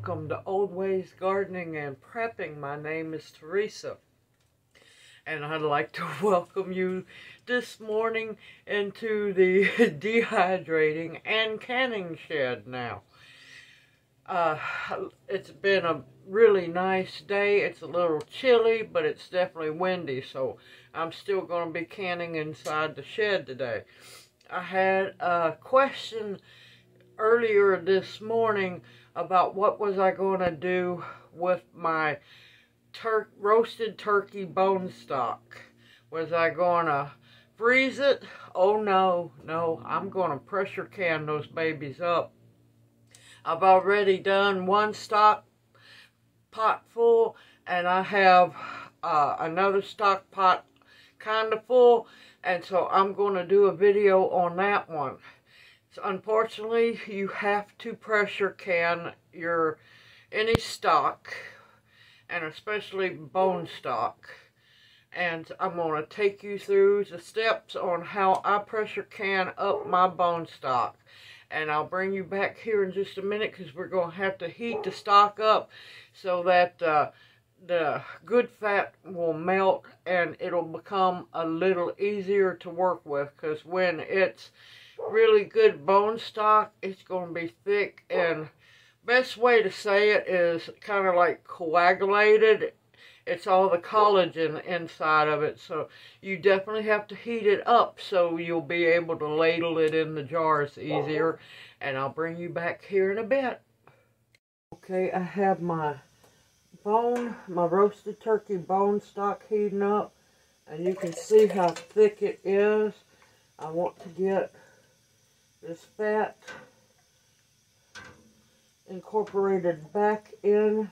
welcome to Old Ways Gardening and Prepping. My name is Teresa, and I'd like to welcome you this morning into the dehydrating and canning shed now. It's been a really nice day. It's a little chilly, but it's definitely windy, so I'm still going to be canning inside the shed today. I had a question earlier this morning about what was I going to do with my roasted turkey bone stock. Was I going to freeze it? Oh no, I'm going to pressure can those babies up. I've already done one stock pot full, and I have another stock pot kind of full, and so I'm going to do a video on that one. So unfortunately, you have to pressure can any stock, and especially bone stock. And I'm going to take you through the steps on how I pressure can up my bone stock. And I'll bring you back here in just a minute because we're going to have to heat the stock up so that the good fat will melt and it'll become a little easier to work with, because when it's really good bone stock, it's going to be thick, and best way to say it is kind of like coagulated. It's all the collagen inside of it, so you definitely have to heat it up so you'll be able to ladle it in the jars easier, and I'll bring you back here in a bit. Okay, I have my roasted turkey bone stock heating up, and you can see how thick it is. I want to get this fat incorporated back in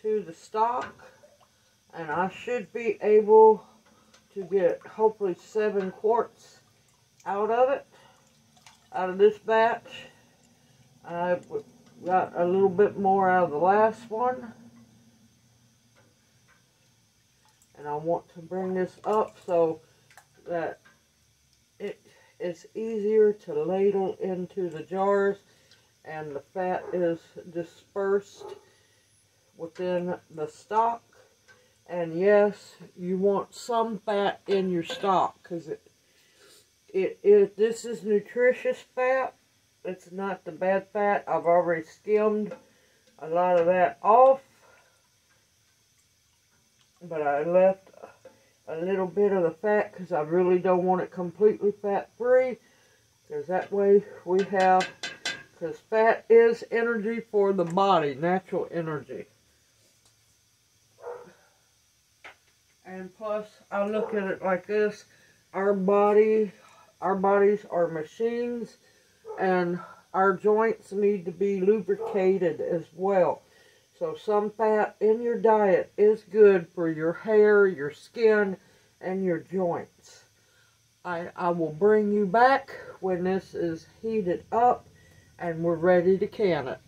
to the stock, and I should be able to get hopefully 7 quarts out of this batch. I got a little bit more out of the last one, and I want to bring this up so that it's easier to ladle into the jars and the fat is dispersed within the stock. And yes, you want some fat in your stock, because this is nutritious fat. It's not the bad fat. I've already skimmed a lot of that off, but I left a little bit of the fat because I really don't want it completely fat-free, because that way because fat is energy for the body, natural energy. And plus, I look at it like this: our bodies are machines, and our joints need to be lubricated as well. So some fat in your diet is good for your hair, your skin, and your joints. I will bring you back when this is heated up and we're ready to can it.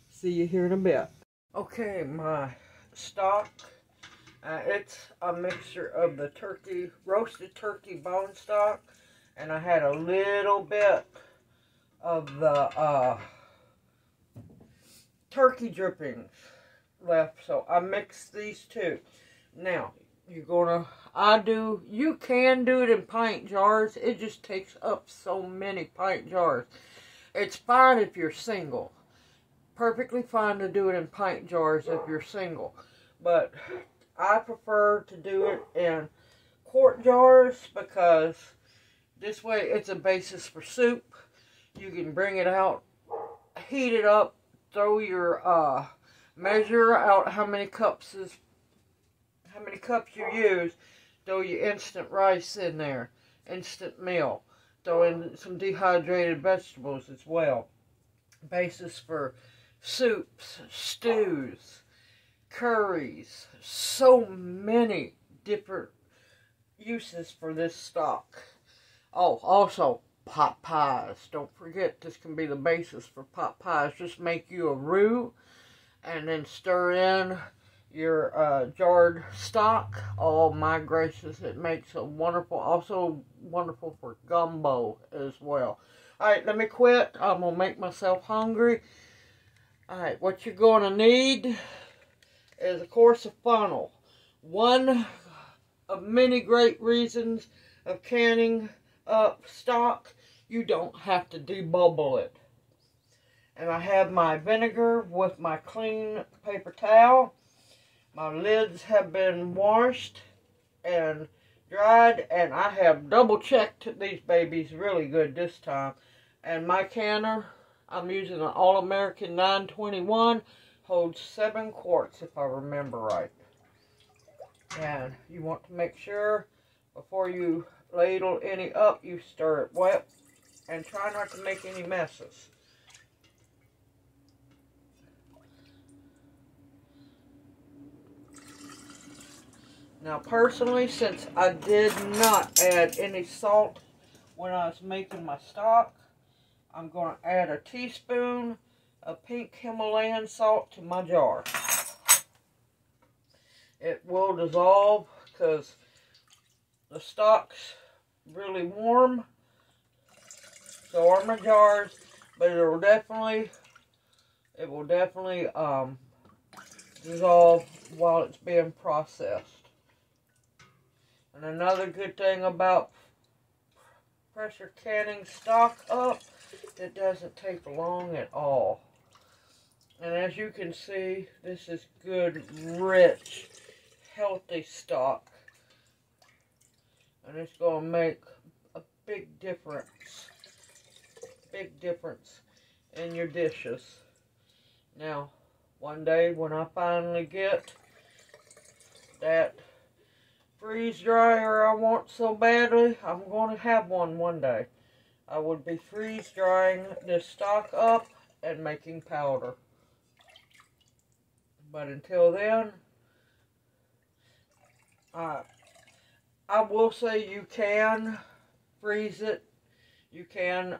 See you here in a bit. Okay, my stock, it's a mixture of the roasted turkey bone stock, and I had a little bit of the turkey drippings left, so I mixed these two. Now, you can do it in pint jars. It just takes up so many pint jars. It's fine if you're single. Perfectly fine to do it in pint jars if you're single. But I prefer to do it in quart jars, because this way it's a basis for soup. You can bring it out, heat it up, throw your measure out how many cups you use. Throw your instant rice in there, instant meal. Throw in some dehydrated vegetables as well. Basis for soups, stews, curries. So many different uses for this stock. Oh, also pot pies. Don't forget, this can be the basis for pot pies. Just make you a roux and then stir in your jarred stock. Oh my gracious, it makes a wonderful, also wonderful for gumbo as well. Alright, let me quit. I'm going to make myself hungry. Alright, what you're going to need is, of course, a funnel. One of many great reasons of canning up stock, you don't have to debubble it. And I have my vinegar with my clean paper towel. My lids have been washed and dried, and I have double checked these babies really good this time. And my canner, I'm using an All-American 921, holds 7 quarts if I remember right. And you want to make sure before you ladle any up, you stir it wet and try not to make any messes. Now personally, since I did not add any salt when I was making my stock, I'm going to add a teaspoon of pink Himalayan salt to my jar. It will dissolve because the stock's really warm. So are my jars, but it will definitely dissolve while it's being processed. And another good thing about pressure canning stock up, it doesn't take long at all. And as you can see, this is good, rich, healthy stock. And it's going to make a big difference in your dishes. Now, one day when I finally get that freeze dryer I want so badly, I'm going to have one day. I would be freeze drying this stock up and making powder. But until then, I will say you can freeze it. You can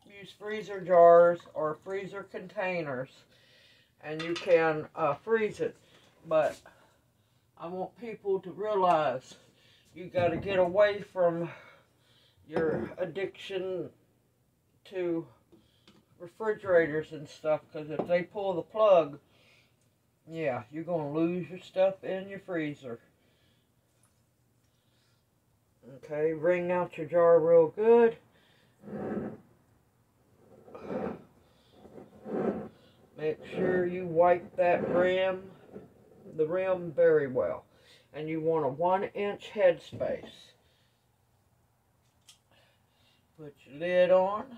use freezer jars or freezer containers, and you can freeze it. But I want people to realize you got to get away from your addiction to refrigerators and stuff, because if they pull the plug, yeah, you're going to lose your stuff in your freezer. Okay, wring out your jar real good. Make sure you wipe that rim, the rim very well. And you want a 1-inch headspace. Put your lid on.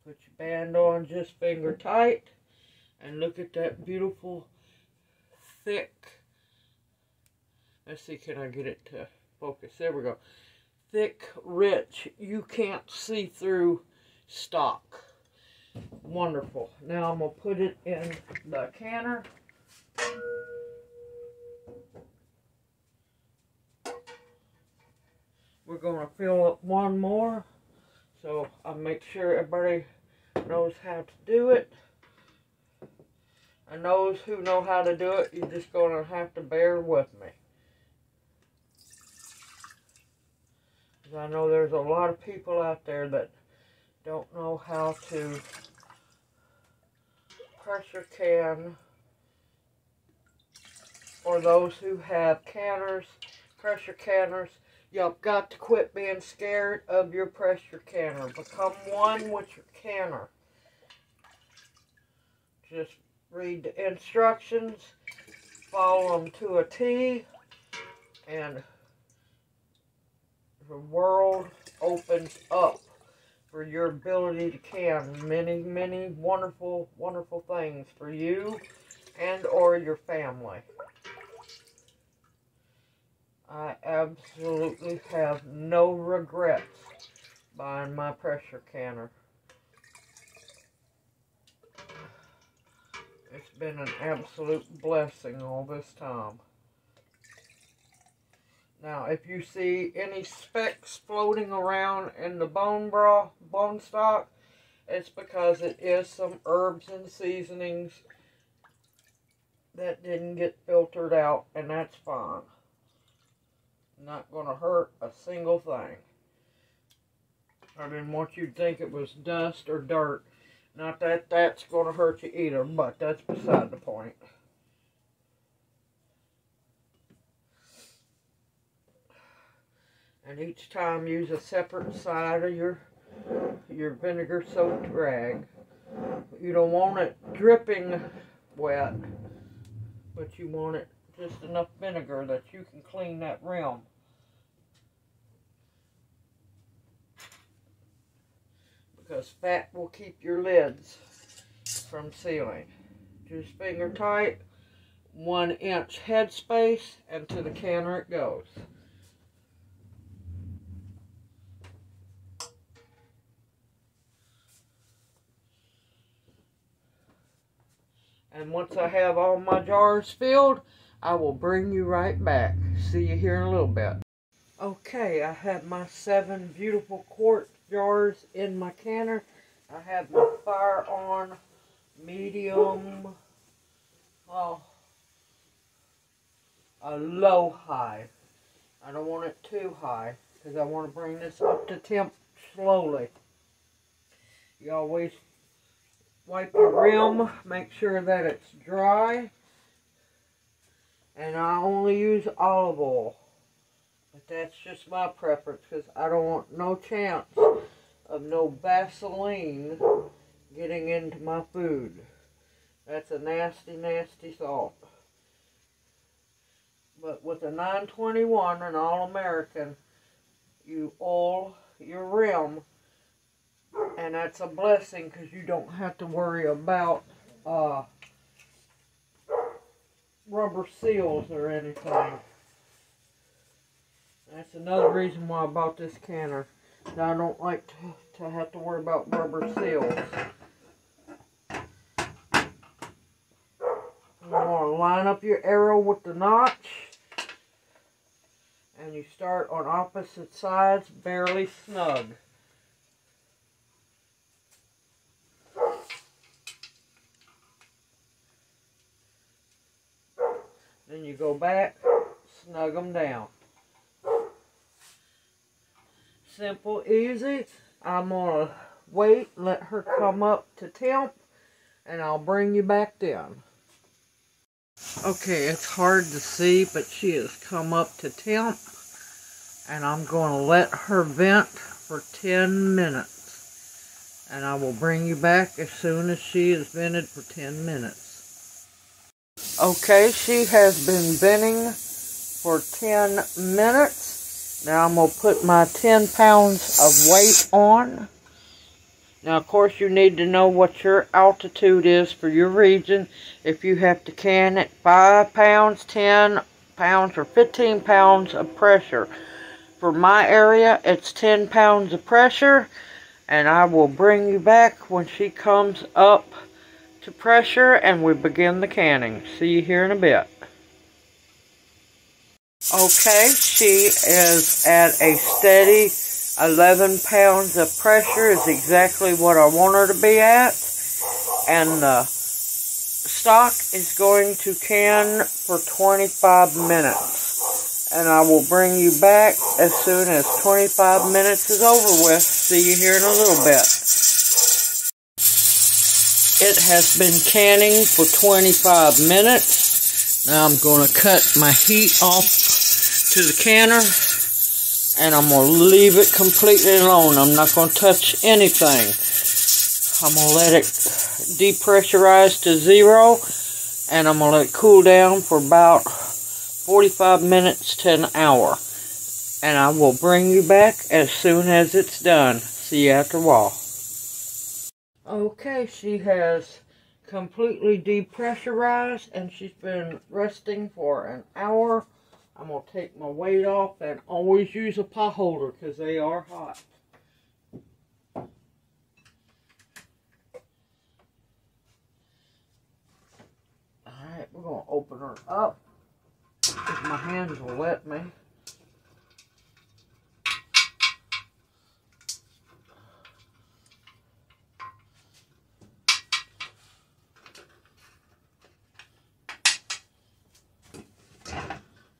Put your band on just finger tight. And look at that beautiful, thick, let's see, can I get it to focus? There we go. Thick, rich, you can't see through stock. Wonderful. Now I'm going to put it in the canner. We're going to fill up one more. So I'll make sure everybody knows how to do it. And those who know how to do it, you're just going to have to bear with me. Because I know there's a lot of people out there that don't know how to pressure can, or those who have canners, pressure canners. You've got to quit being scared of your pressure canner. Become one with your canner. Just read the instructions, follow them to a T, and the world opens up for your ability to can many, many wonderful, wonderful things for you and or your family. I absolutely have no regrets buying my pressure canner. It's been an absolute blessing all this time. Now, if you see any specks floating around in the bone stock, it's because it is some herbs and seasonings that didn't get filtered out, and that's fine. Not going to hurt a single thing. I didn't want you to think it was dust or dirt. Not that that's going to hurt you either, but that's beside the point. And each time use a separate side of your vinegar soaked rag. You don't want it dripping wet, but you want it just enough vinegar that you can clean that rim. Because fat will keep your lids from sealing. Just finger tight, 1 inch head space, and to the canner it goes. And once I have all my jars filled, I will bring you right back. See you here in a little bit. Okay, I have my 7 beautiful quart jars in my canner. I have my fire on medium, a low high. I don't want it too high because I want to bring this up to temp slowly. You always wipe your rim, make sure that it's dry, and I only use olive oil. But that's just my preference because I don't want no chance of no Vaseline getting into my food. That's a nasty, nasty thought. But with a 921 and All-American, you oil your rim, and that's a blessing because you don't have to worry about rubber seals or anything. That's another reason why I bought this canner. I don't like to have to worry about rubber seals. You want to line up your arrow with the notch, and you start on opposite sides, barely snug. Then you go back, snug them down. Simple, easy. I'm going to wait, let her come up to temp, and I'll bring you back down. Okay, it's hard to see, but she has come up to temp, and I'm going to let her vent for 10 minutes. And I will bring you back as soon as she is vented for 10 minutes. Okay, she has been venting for 10 minutes. Now I'm going to put my 10 pounds of weight on. Now, of course, you need to know what your altitude is for your region. If you have to can it 5 pounds, 10 pounds, or 15 pounds of pressure. For my area, it's 10 pounds of pressure. And I will bring you back when she comes up to pressure and we begin the canning. See you here in a bit. Okay, she is at a steady 11 pounds of pressure is exactly what I want her to be at. And the stock is going to can for 25 minutes. And I will bring you back as soon as 25 minutes is over with. See you here in a little bit. It has been canning for 25 minutes. Now I'm going to cut my heat off to the canner, and I'm going to leave it completely alone. I'm not going to touch anything. I'm going to let it depressurize to 0, and I'm going to let it cool down for about 45 minutes to an hour. And I will bring you back as soon as it's done. See you after a while. Okay, she has completely depressurized, and she's been resting for an hour. I'm going to take my weight off, and always use a pot holder because they are hot. Alright, we're going to open her up if my hands will let me.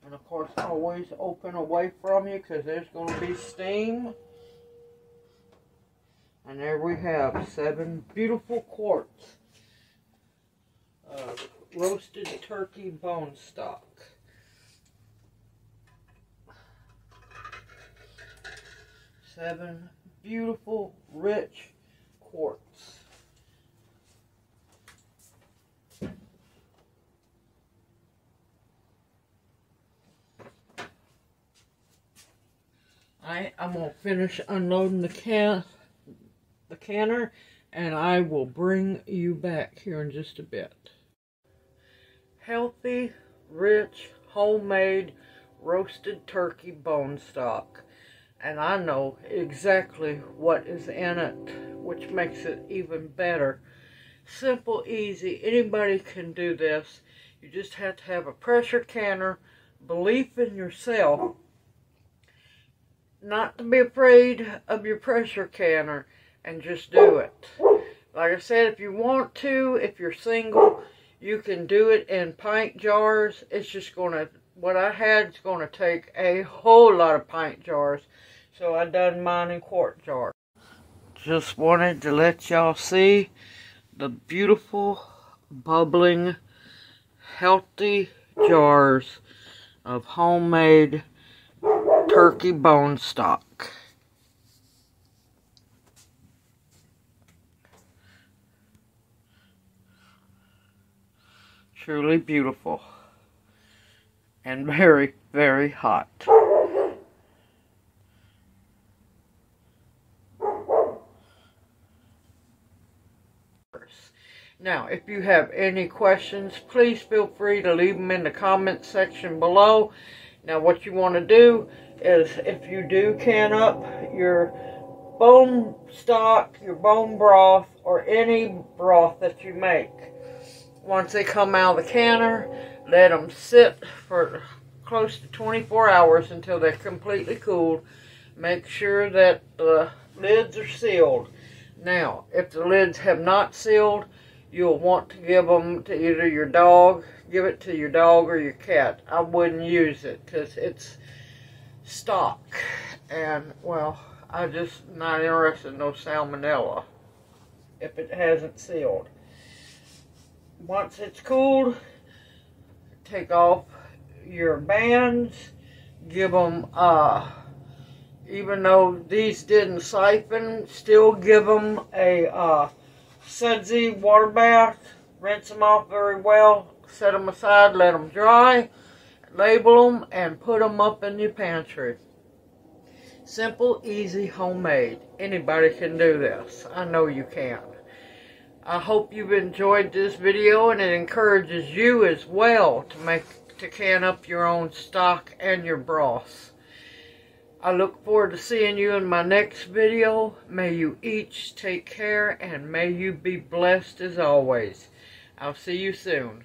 And of course, always open away from you because there's going to be steam. And there we have 7 beautiful quarts of roasted turkey bone stock. Seven beautiful, rich quarts. I'm going to finish unloading the canner, and I will bring you back here in just a bit. Healthy, rich, homemade, roasted turkey bone stock. And I know exactly what is in it, which makes it even better. Simple, easy, anybody can do this. You just have to have a pressure canner, belief in yourself, not to be afraid of your pressure canner, and just do it. Like I said, if you want to, if you're single, you can do it in pint jars. It's just gonna, what I had is gonna take a whole lot of pint jars. So I done mine in quart jars. Just wanted to let y'all see the beautiful, bubbling, healthy jars of homemade turkey bone stock. Truly beautiful. And very, very hot. Now, if you have any questions, please feel free to leave them in the comment section below. Now, what you want to do is, if you do can up your bone stock, your bone broth, or any broth that you make, once they come out of the canner, let them sit for close to 24 hours until they're completely cooled. Make sure that the lids are sealed. Now, if the lids have not sealed, you'll want to give them to either your dog, give it to your dog or your cat. I wouldn't use it because it's stock. And, well, I'm just not interested in no salmonella if it hasn't sealed. Once it's cooled, take off your bands, give them, even though these didn't siphon, still give them a sudsy water bath. Rinse them off very well, set them aside, let them dry, label them, and put them up in your pantry. Simple, easy, homemade. Anybody can do this. I know you can. I hope you've enjoyed this video, and it encourages you as well to can up your own stock and your broths. I look forward to seeing you in my next video. May you each take care, and may you be blessed as always. I'll see you soon.